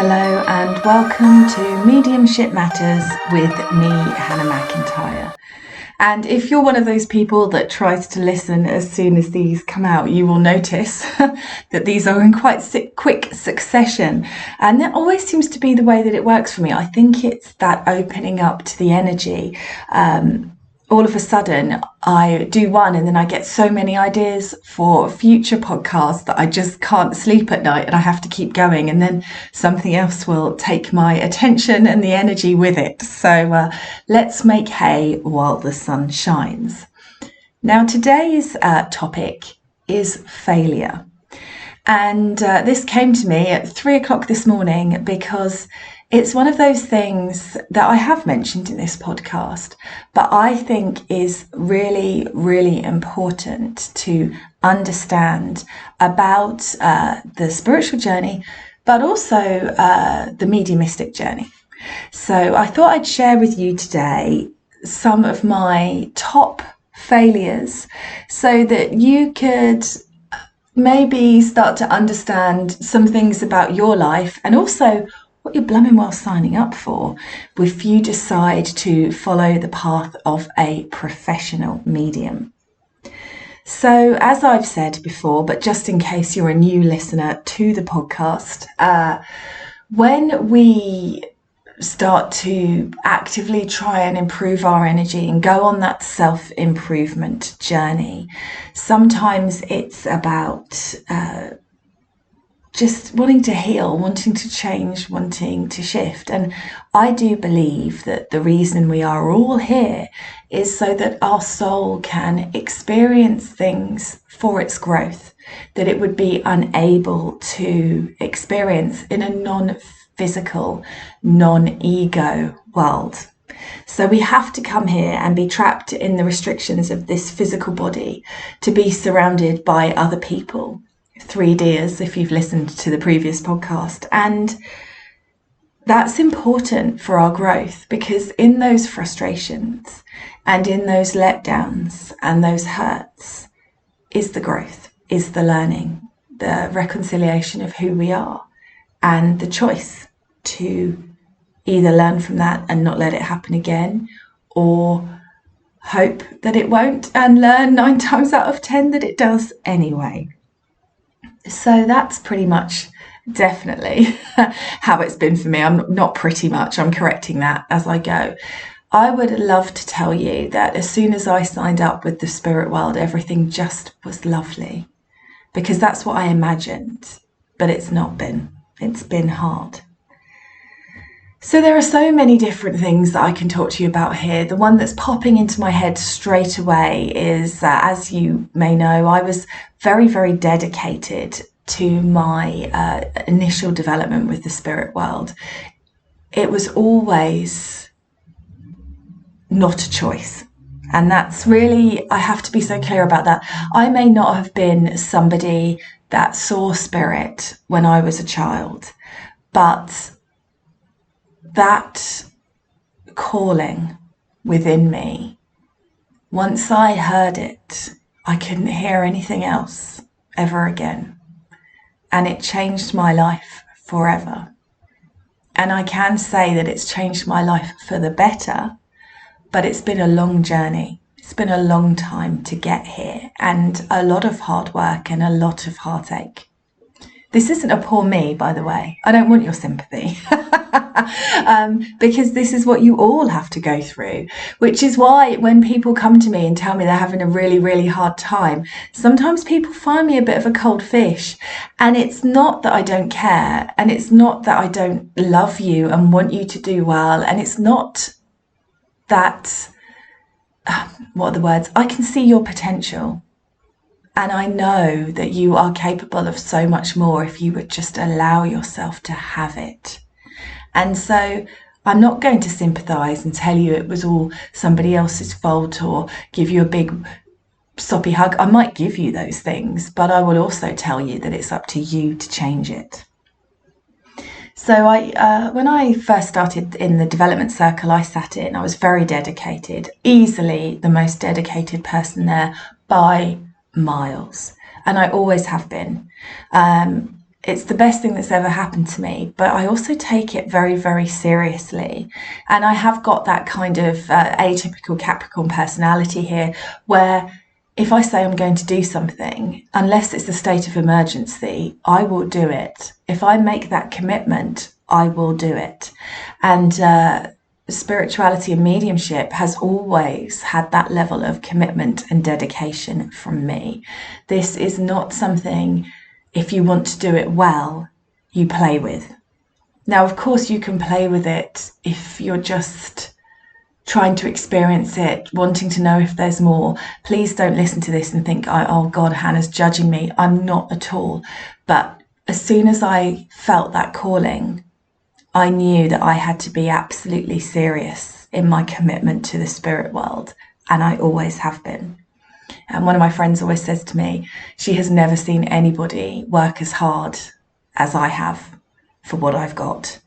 Hello and welcome to Mediumship Matters with me, Hannah Macintyre. And if you're one of those people that tries to listen as soon as these come out, you will notice that these are in quite quick succession. And that always seems to be the way that it works for me. I think it's that opening up to the energy. All of a sudden, I do one and then I get so many ideas for future podcasts that I just can't sleep at night and I have to keep going. And then something else will take my attention and the energy with it. So let's make hay while the sun shines. Now, today's topic is failure. And this came to me at 3 o'clock this morning because it's one of those things that I have mentioned in this podcast, but I think is really, really important to understand about the spiritual journey, but also the mediumistic journey. So I thought I'd share with you today some of my top failures so that you could maybe start to understand some things about your life and also what you're blooming well signing up for if you decide to follow the path of a professional medium. So as I've said before, but just in case you're a new listener to the podcast, when we start to actively try and improve our energy and go on that self-improvement journey, sometimes it's about just wanting to heal, wanting to change, wanting to shift. And I do believe that the reason we are all here is so that our soul can experience things for its growth that it would be unable to experience in a non-physical, non-ego world. So we have to come here and be trapped in the restrictions of this physical body to be surrounded by other people. 3Ders, if you've listened to the previous podcast. And that's important for our growth because in those frustrations and in those letdowns and those hurts is the growth, is the learning, the reconciliation of who we are and the choice to either learn from that and not let it happen again, or hope that it won't and learn 9 times out of 10 that it does anyway. So that's pretty much definitely how it's been for me. I'm not pretty much, I'm correcting that as I go. I would love to tell you that as soon as I signed up with the spirit world, everything just was lovely because that's what I imagined, but it's not been. It's been hard. So there are so many different things that I can talk to you about here. The one that's popping into my head straight away is, as you may know, I was very, very dedicated to my initial development with the spirit world. It was always not a choice. And that's really, I have to be so clear about that. I may not have been somebody that saw spirit when I was a child, but that calling within me, once I heard it, I couldn't hear anything else ever again. And it changed my life forever. And I can say that it's changed my life for the better, but it's been a long journey. It's been a long time to get here and a lot of hard work and a lot of heartache. This isn't a poor me, by the way. I don't want your sympathy because this is what you all have to go through, which is why when people come to me and tell me they're having a really, really hard time, sometimes people find me a bit of a cold fish. And it's not that I don't care, and it's not that I don't love you and want you to do well, and it's not that, what are the words? I can see your potential. And I know that you are capable of so much more if you would just allow yourself to have it. And so I'm not going to sympathise and tell you it was all somebody else's fault or give you a big soppy hug. I might give you those things, but I will also tell you that it's up to you to change it. So when I first started in the development circle I sat in, I was very dedicated, easily the most dedicated person there by miles, and I always have been. it's the best thing that's ever happened to me, but I also take it very, very seriously. And I have got that kind of atypical Capricorn personality here, where if I say I'm going to do something, unless it's a state of emergency, I will do it. If I make that commitment, I will do it. And spirituality and mediumship has always had that level of commitment and dedication from me. This is not something, if you want to do it well, you play with. Now, of course, you can play with it if you're just trying to experience it, wanting to know if there's more. Please don't listen to this and think, oh God, Hannah's judging me. I'm not at all. But as soon as I felt that calling, I knew that I had to be absolutely serious in my commitment to the spirit world. And I always have been. And one of my friends always says to me, she has never seen anybody work as hard as I have for what I've got.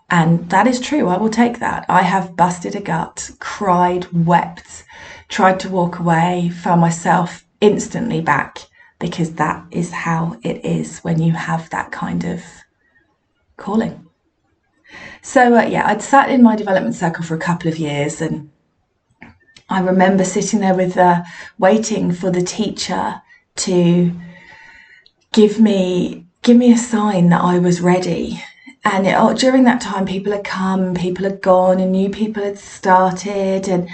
And that is true. I will take that. I have busted a gut, cried, wept, tried to walk away, found myself instantly back, because that is how it is when you have that kind of calling. So I'd sat in my development circle for a couple of years, and I remember sitting there with waiting for the teacher to give me a sign that I was ready. And during that time, people had come, people had gone, and new people had started. And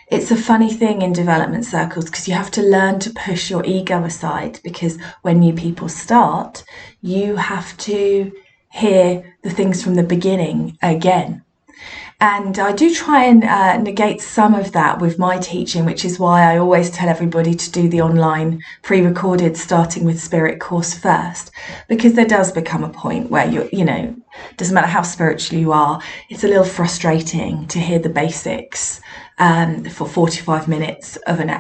it's a funny thing in development circles, because you have to learn to push your ego aside, because when new people start, you have to hear the things from the beginning again. And I do try and negate some of that with my teaching, which is why I always tell everybody to do the online pre-recorded starting with spirit course first, because there does become a point where doesn't matter how spiritual you are, it's a little frustrating to hear the basics for 45 minutes of an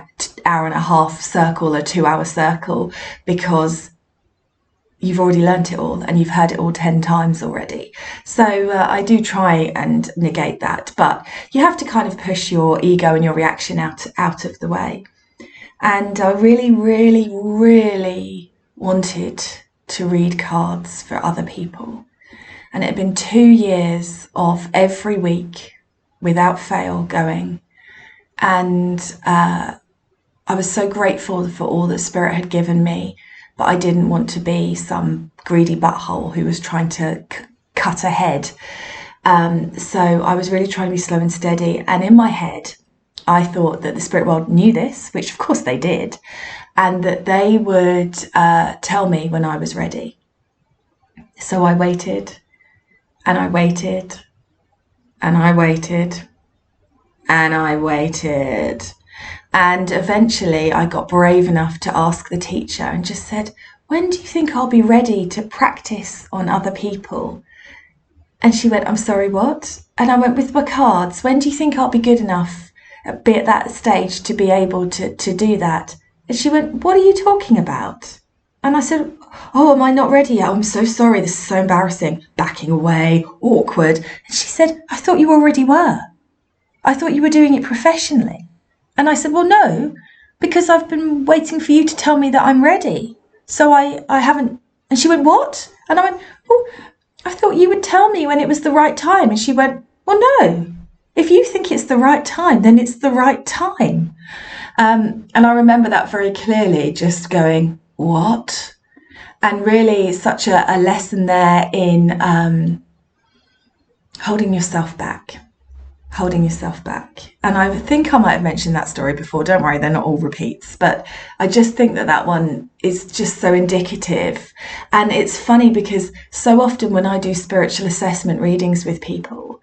hour and a half circle, a 2-hour circle, because you've already learnt it all and you've heard it all 10 times already. So I do try and negate that, but you have to kind of push your ego and your reaction out of the way. And I really, really, really wanted to read cards for other people. And it had been 2 years of every week without fail going. And I was so grateful for all that Spirit had given me. But I didn't want to be some greedy butthole who was trying to cut ahead. So I was really trying to be slow and steady. And in my head, I thought that the spirit world knew this, which of course they did, and that they would tell me when I was ready. So I waited, and I waited, and I waited, and I waited. And eventually I got brave enough to ask the teacher and just said, when do you think I'll be ready to practice on other people? And she went, I'm sorry, what? And I went, with my cards, when do you think I'll be good enough, be at that stage to be able to do that? And she went, what are you talking about? And I said, oh, am I not ready yet? I'm so sorry, this is so embarrassing. Backing away, awkward. And she said, I thought you already were. I thought you were doing it professionally. And I said, well, no, because I've been waiting for you to tell me that I'm ready. So I haven't. And she went, what? And I went, well, I thought you would tell me when it was the right time. And she went, well, no, if you think it's the right time, then it's the right time. And I remember that very clearly, just going, what? And really such a lesson there in holding yourself back. And I think I might have mentioned that story before. Don't worry, they're not all repeats, but I just think that one is just so indicative. And it's funny because so often when I do spiritual assessment readings with people,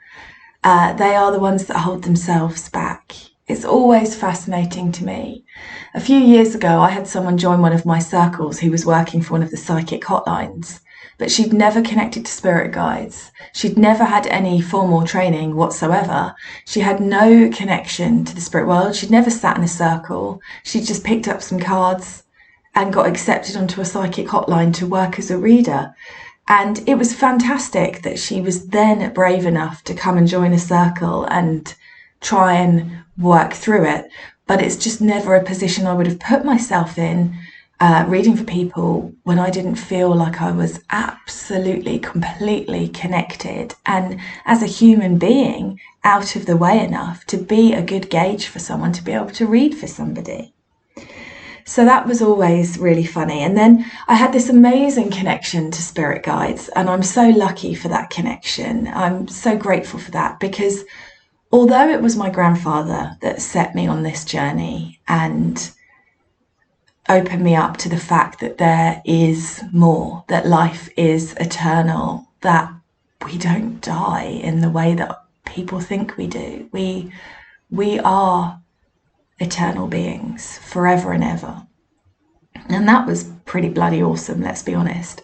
they are the ones that hold themselves back. It's always fascinating to me. A few years ago, I had someone join one of my circles who was working for one of the psychic hotlines. But she'd never connected to spirit guides. She'd never had any formal training whatsoever. She had no connection to the spirit world. She'd never sat in a circle. She'd just picked up some cards and got accepted onto a psychic hotline to work as a reader. And it was fantastic that she was then brave enough to come and join a circle and try and work through it. But it's just never a position I would have put myself in. reading for people when I didn't feel like I was absolutely, completely connected, and as a human being, out of the way enough to be a good gauge for someone to be able to read for somebody. So that was always really funny. And then I had this amazing connection to spirit guides, and I'm so lucky for that connection. I'm so grateful for that, because although it was my grandfather that set me on this journey and opened me up to the fact that there is more, that life is eternal, that we don't die in the way that people think we do. We are eternal beings forever and ever. And that was pretty bloody awesome, let's be honest.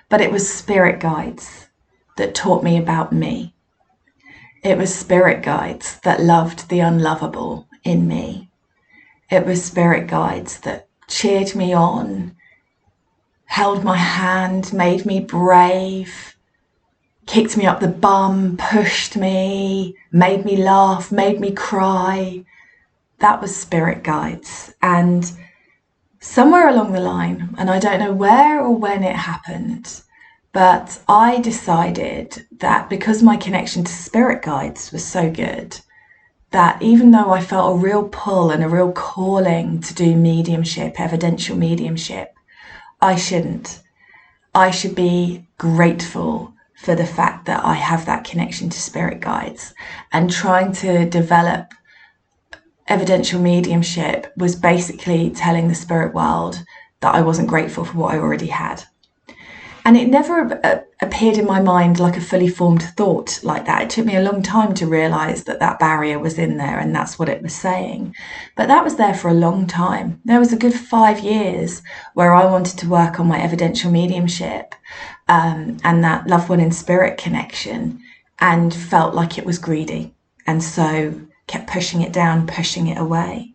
But it was spirit guides that taught me about me. It was spirit guides that loved the unlovable in me. It was spirit guides that cheered me on, held my hand, made me brave, kicked me up the bum, pushed me, made me laugh, made me cry. That was spirit guides. And somewhere along the line, and I don't know where or when it happened, but I decided that because my connection to spirit guides was so good, that even though I felt a real pull and a real calling to do mediumship, evidential mediumship, I shouldn't. I should be grateful for the fact that I have that connection to spirit guides. And trying to develop evidential mediumship was basically telling the spirit world that I wasn't grateful for what I already had. And it never appeared in my mind like a fully formed thought like that. It took me a long time to realise that that barrier was in there, and that's what it was saying. But that was there for a long time. There was a good 5 years where I wanted to work on my evidential mediumship and that loved one in spirit connection, and felt like it was greedy. And so kept pushing it down, pushing it away.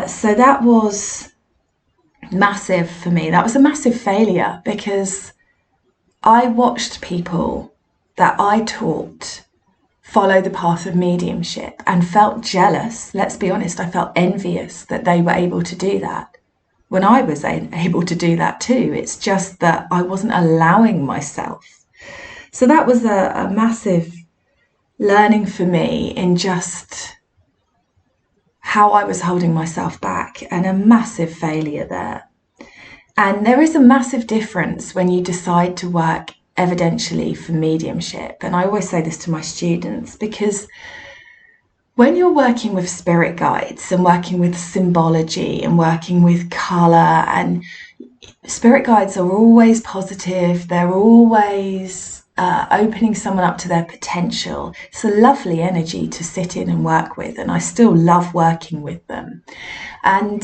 So that was massive for me. That was a massive failure, because I watched people that I taught follow the path of mediumship and felt jealous. Let's be honest, I felt envious that they were able to do that when I was able to do that too. It's just that I wasn't allowing myself. So that was a massive learning for me in just how I was holding myself back, and a massive failure there. And there is a massive difference when you decide to work evidentially for mediumship. And I always say this to my students, because when you're working with spirit guides and working with symbology and working with colour, and spirit guides are always positive, they're always opening someone up to their potential. It's a lovely energy to sit in and work with, and I still love working with them. And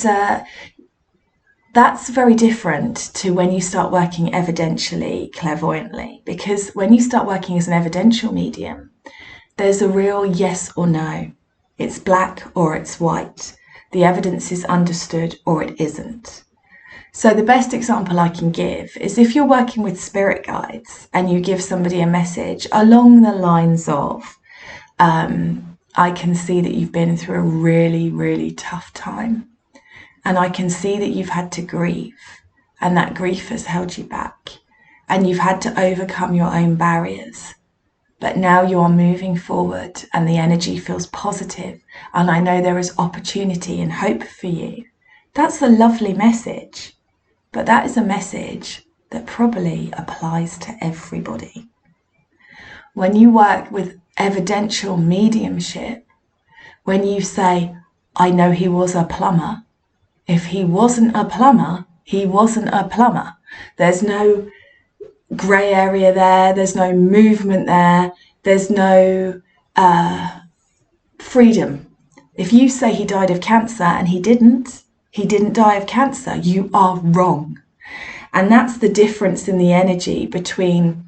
that's very different to when you start working evidentially, clairvoyantly, because when you start working as an evidential medium, there's a real yes or no. It's black or it's white. The evidence is understood or it isn't. So the best example I can give is if you're working with spirit guides and you give somebody a message along the lines of, I can see that you've been through a really, really tough time. And I can see that you've had to grieve, and that grief has held you back, and you've had to overcome your own barriers. But now you are moving forward and the energy feels positive, and I know there is opportunity and hope for you. That's a lovely message, but that is a message that probably applies to everybody. When you work with evidential mediumship, when you say, I know he was a plumber, if he wasn't a plumber, he wasn't a plumber. There's no grey area there, there's no movement there, there's no freedom. If you say he died of cancer and he didn't die of cancer, you are wrong. And that's the difference in the energy between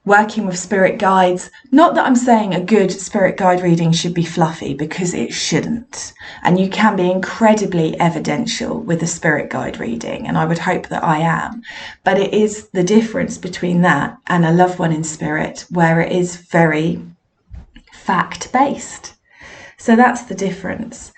working with spirit guides. Not that I'm saying a good spirit guide reading should be fluffy, because it shouldn't. And you can be incredibly evidential with a spirit guide reading, and I would hope that I am. But it is the difference between that and a loved one in spirit, where it is very fact-based. So that's the difference.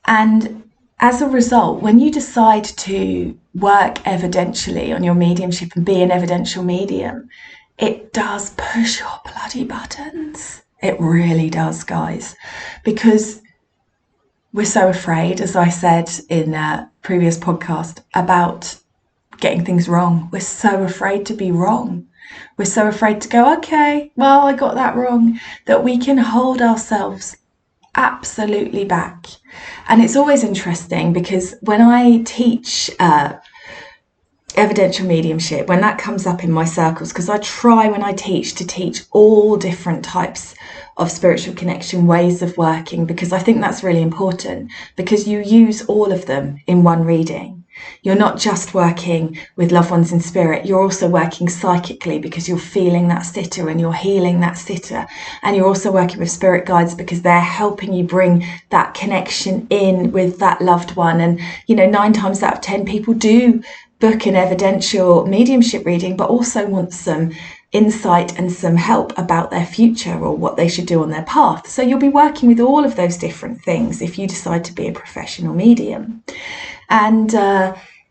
And as a result, when you decide to work evidentially on your mediumship and be an evidential medium, it does push your bloody buttons. It really does, guys, because we're so afraid, as I said in a previous podcast, about getting things wrong. We're so afraid to be wrong. We're so afraid to go, okay, well, I got that wrong, that we can hold ourselves absolutely back. And it's always interesting because when I teach evidential mediumship, when that comes up in my circles, because I try when I teach to teach all different types of spiritual connection ways of working, because I think that's really important, because you use all of them in one reading. You're not just working with loved ones in spirit, you're also working psychically because you're feeling that sitter and you're healing that sitter. And you're also working with spirit guides because they're helping you bring that connection in with that loved one. And, 9 times out of 10 people do book an evidential mediumship reading, but also want some insight and some help about their future or what they should do on their path. So you'll be working with all of those different things if you decide to be a professional medium. And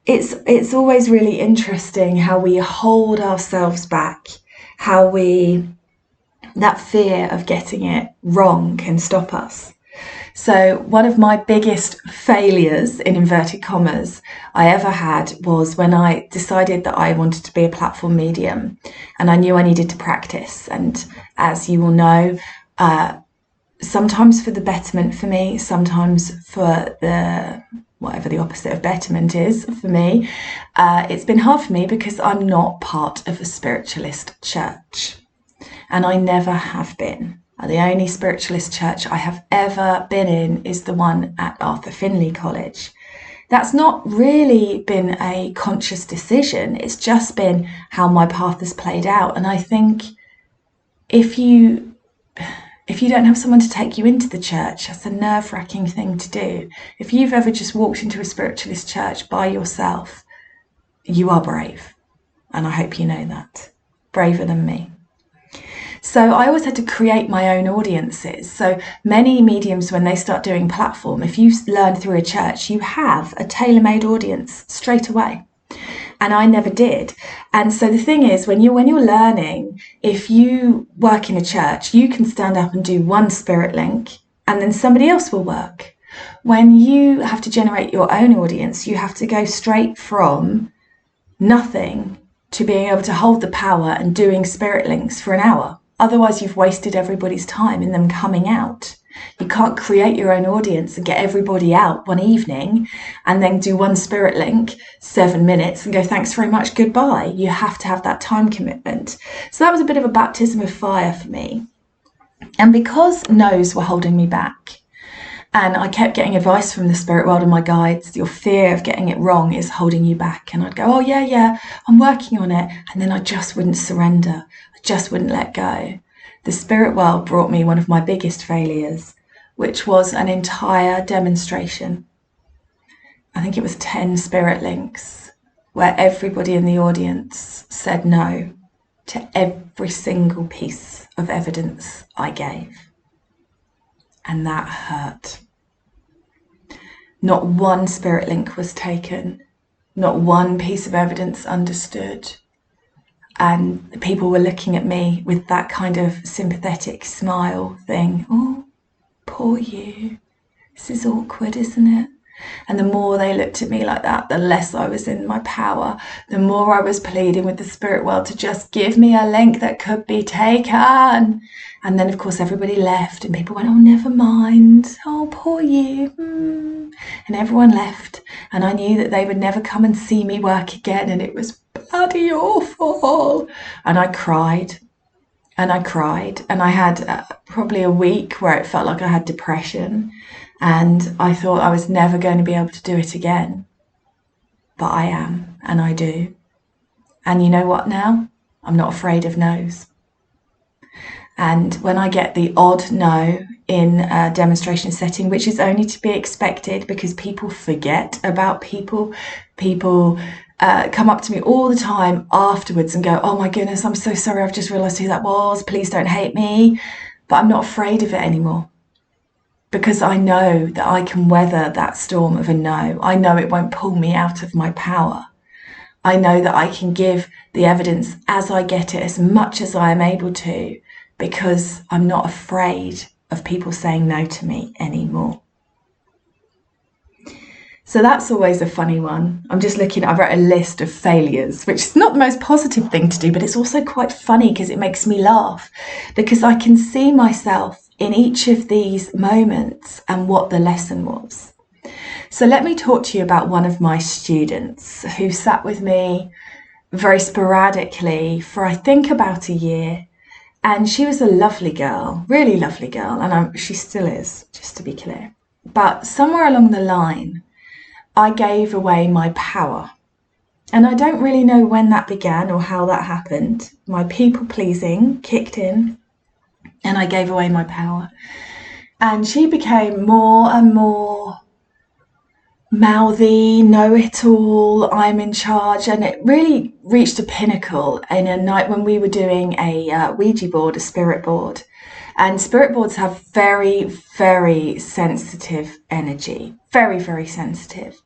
it's always really interesting how we hold ourselves back, how that fear of getting it wrong can stop us. So one of my biggest failures, in inverted commas, I ever had was when I decided that I wanted to be a platform medium, and I knew I needed to practice. And as you will know, sometimes for the betterment for me, sometimes for the whatever the opposite of betterment is for me, it's been hard for me because I'm not part of a spiritualist church, and I never have been. The only spiritualist church I have ever been in is the one at Arthur Findlay College. That's not really been a conscious decision. It's just been how my path has played out. And I think if you don't have someone to take you into the church, that's a nerve-wracking thing to do. If you've ever just walked into a spiritualist church by yourself, you are brave. And I hope you know that. Braver than me. So I always had to create my own audiences. So many mediums, when they start doing platform, if you learn through a church, you have a tailor-made audience straight away. And I never did. And so the thing is, when you're learning, if you work in a church, you can stand up and do one spirit link and then somebody else will work. When you have to generate your own audience, you have to go straight from nothing to being able to hold the power and doing spirit links for an hour. Otherwise, you've wasted everybody's time in them coming out. You can't create your own audience and get everybody out one evening and then do one spirit link, 7 minutes, and go, thanks very much, goodbye. You have to have that time commitment. So that was a bit of a baptism of fire for me. And because no's were holding me back, and I kept getting advice from the spirit world and my guides, your fear of getting it wrong is holding you back. And I'd go, oh, yeah, I'm working on it. And then I just wouldn't surrender. I just wouldn't let go. The spirit world brought me one of my biggest failures, which was an entire demonstration. I think it was 10 spirit links where everybody in the audience said no to every single piece of evidence I gave. And that hurt. Not one spirit link was taken, not one piece of evidence understood. And people were looking at me with that kind of sympathetic smile thing. Oh, poor you. This is awkward, isn't it? And the more they looked at me like that, the less I was in my power, the more I was pleading with the spirit world to just give me a link that could be taken. And then, of course, everybody left and people went, oh, never mind. Oh, poor you. And everyone left. And I knew that they would never come and see me work again. And it was bloody awful. And I cried. And I cried. And I had probably a week where it felt like I had depression. And I thought I was never going to be able to do it again. But I am, and I do. And you know what now? I'm not afraid of no's. And when I get the odd no in a demonstration setting, which is only to be expected because people forget about people, come up to me all the time afterwards and go, oh my goodness, I'm so sorry, I've just realised who that was. Please don't hate me. But I'm not afraid of it anymore. because I know that I can weather that storm of a no. I know it won't pull me out of my power. I know that I can give the evidence as I get it, as much as I am able to, because I'm not afraid of people saying no to me anymore. So that's always a funny one. I'm just looking, I've wrote a list of failures, which is not the most positive thing to do, but it's also quite funny because it makes me laugh, because I can see myself in each of these moments and what the lesson was. So let me talk to you about one of my students who sat with me very sporadically for I think about a year. And she was a lovely girl, really lovely girl, and she still is, just to be clear. But somewhere along the line, I gave away my power. And I don't really know when that began or how that happened. My people pleasing kicked in and I gave away my power. And she became more and more mouthy, know-it-all, I'm in charge. And it really reached a pinnacle in a night when we were doing a Ouija board, a spirit board. And spirit boards have very, very sensitive energy, very, very sensitive.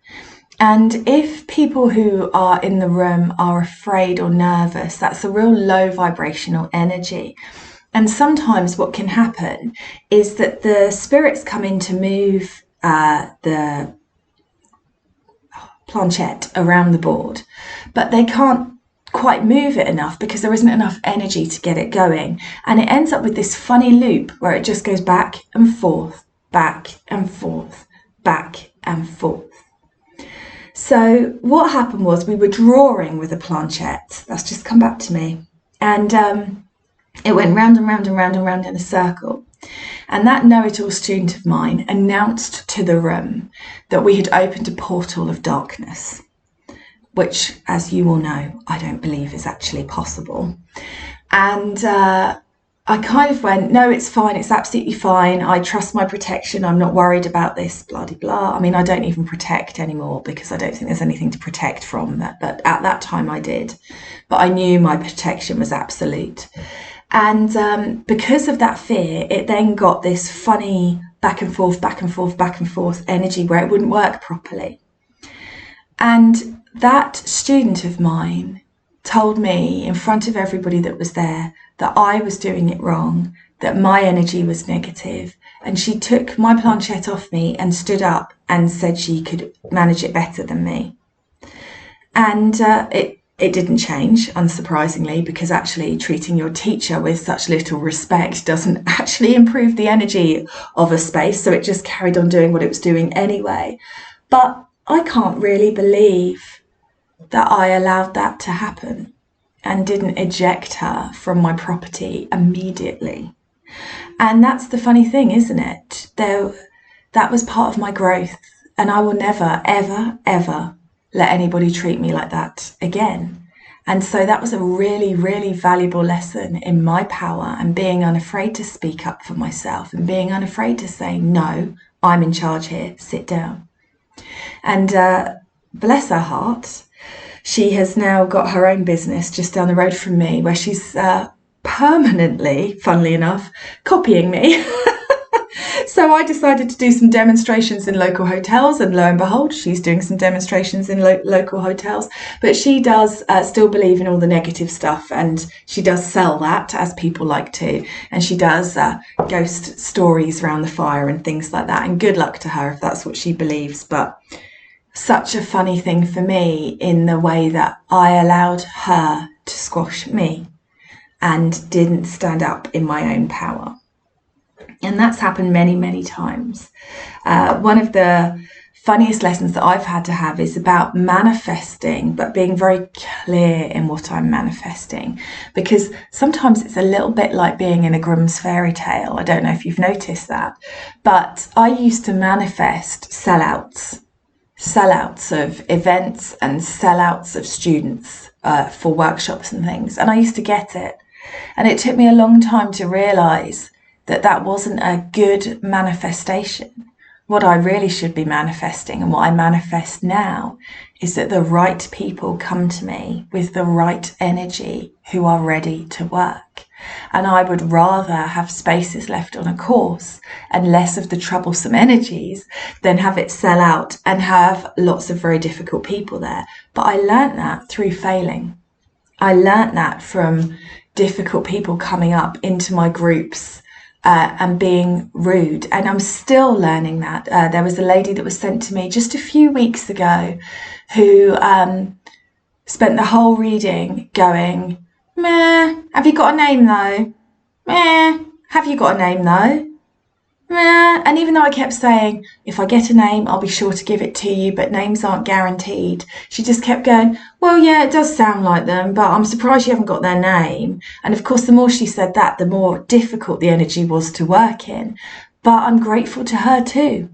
And if people who are in the room are afraid or nervous, that's a real low vibrational energy. And sometimes what can happen is that the spirits come in to move the planchette around the board, but they can't quite move it enough because there isn't enough energy to get it going. And it ends up with this funny loop where it just goes back and forth, back and forth, back and forth. So what happened was we were drawing with a planchette. That's just come back to me. And it went round and round and round and round in a circle. And that know-it-all student of mine announced to the room that we had opened a portal of darkness, which, as you all know, I don't believe is actually possible. And I kind of went, no, it's fine. It's absolutely fine. I trust my protection. I'm not worried about this, blah, blah, blah. I mean, I don't even protect anymore because I don't think there's anything to protect from that. But at that time I did. But I knew my protection was absolute. And because of that fear, it then got this funny back and forth, back and forth, back and forth energy where it wouldn't work properly. And that student of mine told me in front of everybody that was there that I was doing it wrong, that my energy was negative. And she took my planchette off me and stood up and said she could manage it better than me. And it didn't change, unsurprisingly, because actually treating your teacher with such little respect doesn't actually improve the energy of a space. So it just carried on doing what it was doing anyway. But I can't really believe that I allowed that to happen and didn't eject her from my property immediately. And that's the funny thing, isn't it? That was part of my growth, and I will never, ever, ever let anybody treat me like that again. And so that was a really, really valuable lesson in my power and being unafraid to speak up for myself and being unafraid to say, no, I'm in charge here, sit down. And bless her heart, she has now got her own business just down the road from me where she's permanently, funnily enough, copying me. So I decided to do some demonstrations in local hotels, and lo and behold, she's doing some demonstrations in local hotels. But she does still believe in all the negative stuff, and she does sell that, as people like to, and she does ghost stories around the fire and things like that. And good luck to her if that's what she believes. But such a funny thing for me in the way that I allowed her to squash me and didn't stand up in my own power. And that's happened many, many times. One of the funniest lessons that I've had to have is about manifesting, but being very clear in what I'm manifesting. Because sometimes it's a little bit like being in a Grimm's fairy tale. I don't know if you've noticed that. But I used to manifest sellouts of events and sellouts of students for workshops and things. And I used to get it. And it took me a long time to realise that that wasn't a good manifestation. What I really should be manifesting, and what I manifest now, is that the right people come to me with the right energy who are ready to work. And I would rather have spaces left on a course and less of the troublesome energies than have it sell out and have lots of very difficult people there. But I learnt that through failing. I learnt that from difficult people coming up into my groups and being rude. And I'm still learning that. There was a lady that was sent to me just a few weeks ago who spent the whole reading going, meh, have you got a name though? Meh, have you got a name though? Meh. And even though I kept saying, if I get a name, I'll be sure to give it to you, but names aren't guaranteed, she just kept going, well, yeah, it does sound like them, but I'm surprised you haven't got their name. And of course, the more she said that, the more difficult the energy was to work in. But I'm grateful to her too,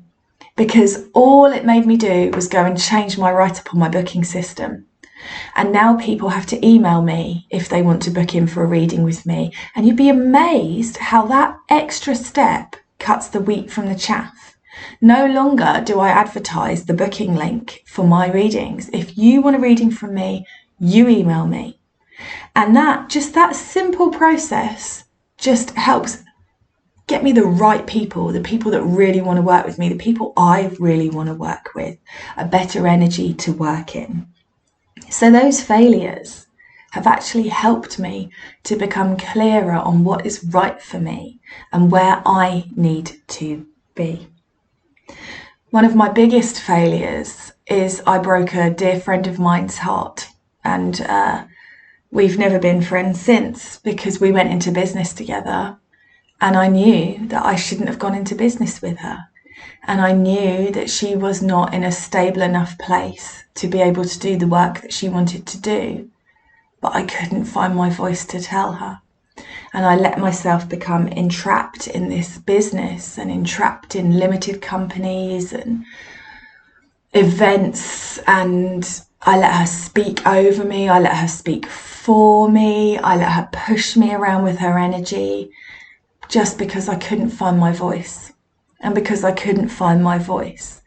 because all it made me do was go and change my write-up on my booking system. And now people have to email me if they want to book in for a reading with me. And you'd be amazed how that extra step cuts the wheat from the chaff. No longer do I advertise the booking link for my readings. If you want a reading from me, you email me. And that simple process just helps get me the right people, the people that really want to work with me, the people I really want to work with, a better energy to work in. So those failures have actually helped me to become clearer on what is right for me and where I need to be. One of my biggest failures is I broke a dear friend of mine's heart, and we've never been friends since because we went into business together, and I knew that I shouldn't have gone into business with her. And I knew that she was not in a stable enough place to be able to do the work that she wanted to do. But I couldn't find my voice to tell her. And I let myself become entrapped in this business and entrapped in limited companies and events. And I let her speak over me. I let her speak for me. I let her push me around with her energy just because I couldn't find my voice. And because I couldn't find my voice,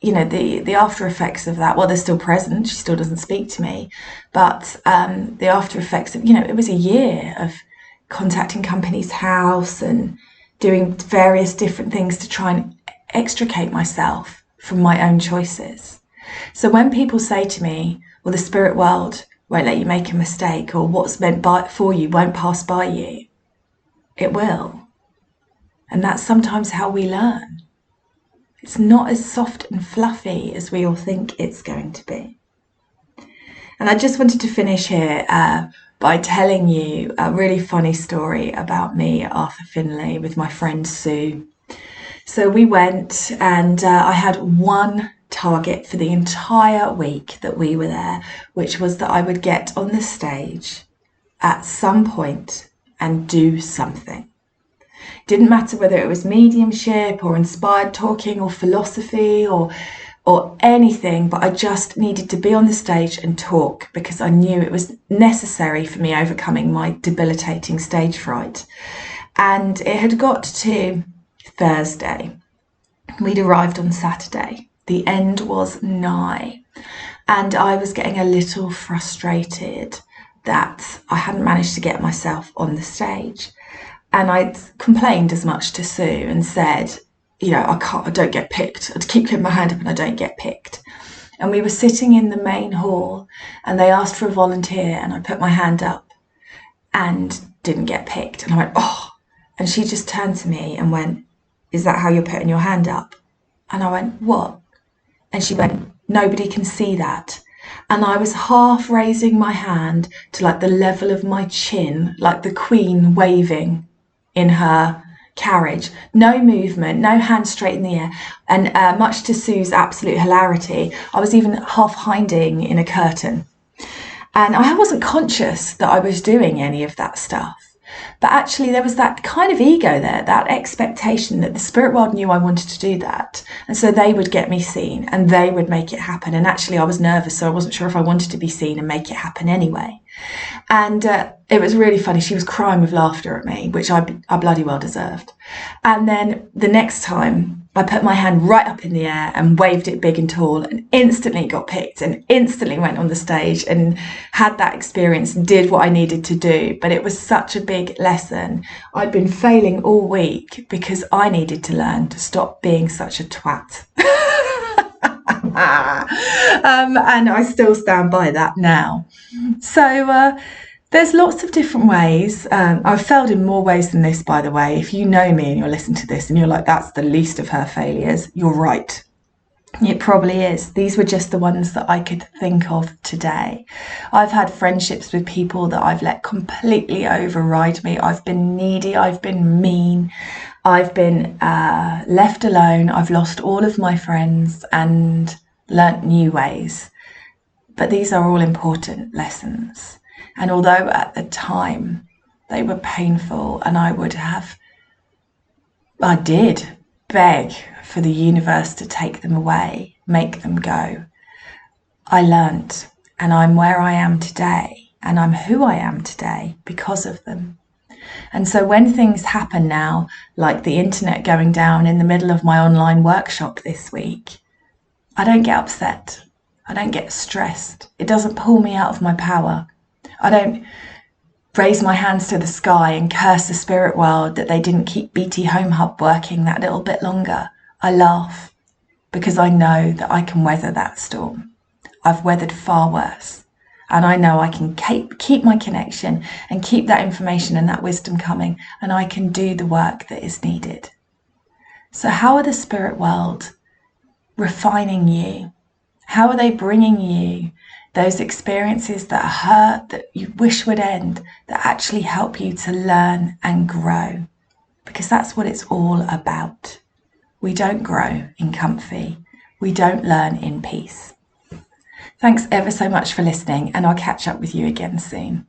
you know, the after effects of that, well, they're still present. She still doesn't speak to me. But the after effects of, you know, it was a year of contacting companies' house and doing various different things to try and extricate myself from my own choices. So when people say to me, well, the spirit world won't let you make a mistake, or what's meant for you won't pass by you, it will. And that's sometimes how we learn. It's not as soft and fluffy as we all think it's going to be. And I just wanted to finish here by telling you a really funny story about me at Arthur Finlay with my friend Sue. So we went, and I had one target for the entire week that we were there, which was that I would get on the stage at some point and do something. Didn't matter whether it was mediumship or inspired talking or philosophy or anything, but I just needed to be on the stage and talk because I knew it was necessary for me overcoming my debilitating stage fright. And it had got to Thursday. We'd arrived on Saturday. The end was nigh, and I was getting a little frustrated that I hadn't managed to get myself on the stage. And I'd complained as much to Sue and said, you know, I don't get picked. I'd keep putting my hand up and I don't get picked. And we were sitting in the main hall and they asked for a volunteer and I put my hand up and didn't get picked. And I went, oh, and she just turned to me and went, is that how you're putting your hand up? And I went, what? And she went, nobody can see that. And I was half raising my hand to like the level of my chin, like the Queen waving in her carriage. No movement, no hand straight in the air. And much to Sue's absolute hilarity, I was even half hiding in a curtain. And I wasn't conscious that I was doing any of that stuff. But actually there was that kind of ego there, that expectation that the spirit world knew I wanted to do that. And so they would get me seen and they would make it happen. And actually I was nervous, so I wasn't sure if I wanted to be seen and make it happen anyway. And it was really funny. She was crying with laughter at me, which I bloody well deserved. And then the next time I put my hand right up in the air and waved it big and tall, and instantly got picked and instantly went on the stage and had that experience and did what I needed to do. But it was such a big lesson. I'd been failing all week because I needed to learn to stop being such a twat. And I still stand by that now. So there's lots of different ways. I've failed in more ways than this, by the way. If you know me and you're listening to this and you're like, that's the least of her failures, you're right. It probably is. These were just the ones that I could think of today. I've had friendships with people that I've let completely override me. I've been needy. I've been mean. I've been left alone. I've lost all of my friends and learnt new ways. But these are all important lessons. And although at the time they were painful and I did beg for the universe to take them away, make them go, I learnt, and I'm where I am today, and I'm who I am today because of them. And so when things happen now, like the internet going down in the middle of my online workshop this week, I don't get upset. I don't get stressed. It doesn't pull me out of my power. I don't raise my hands to the sky and curse the spirit world that they didn't keep BT Home Hub working that little bit longer. I laugh because I know that I can weather that storm. I've weathered far worse. And I know I can keep my connection and keep that information and that wisdom coming, and I can do the work that is needed. So how are the spirit world refining you? How are they bringing you those experiences that hurt, that you wish would end, that actually help you to learn and grow? Because that's what it's all about. We don't grow in comfy. We don't learn in peace. Thanks ever so much for listening, and I'll catch up with you again soon.